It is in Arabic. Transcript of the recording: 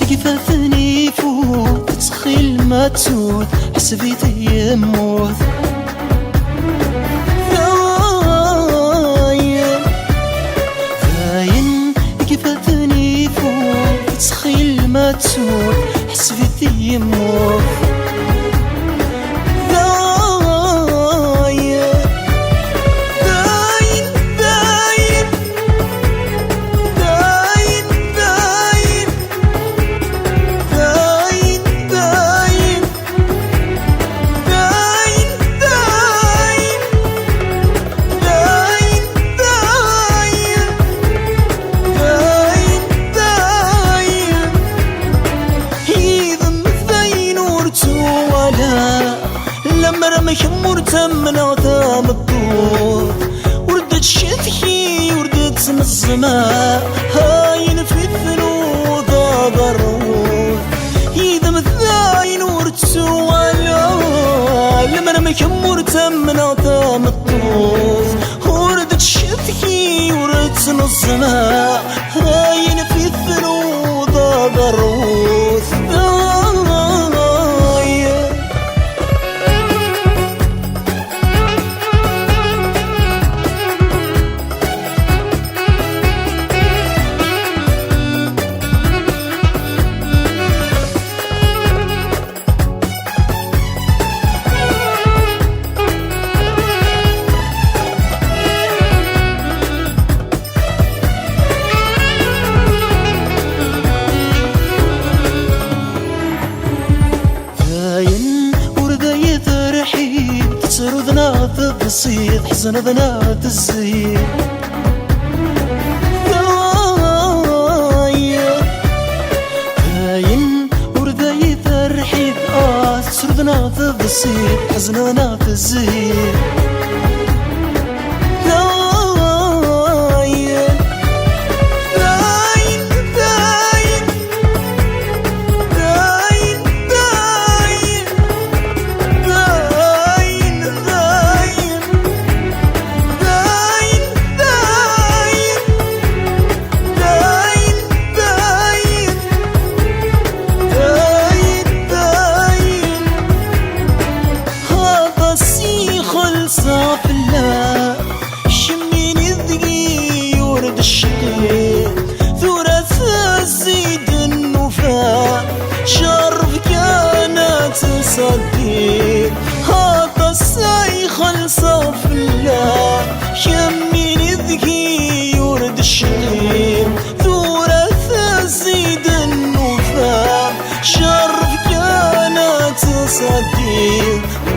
كيفاثني يفوت تسخيل ما تسود حسبيت يموت ثاين كيفاثني يفوت تسخيل ما تسود حسبيت يموت مخمور تمنا وتمطوط وردت شتكي وردت السماء هاين في الثلوث ضروط إذا مثاين ورتسو ولا لما مخمور تمنا وتمطوط وردت شتكي وردت السماء هاين في الثلوث ضروط سرودنا تبصيد حزننا تزيد هاين ورداي ترحيد سرودنا تبصيد حزننا تزيد صاف الله شميني الذقي ورد الشقيق ثورة الزيد النفاق شرف كانت صديق هذا السايخل صاف الله شميني الذقي ورد الشقيق ثورة الزيد النفاق شرف كانت صديق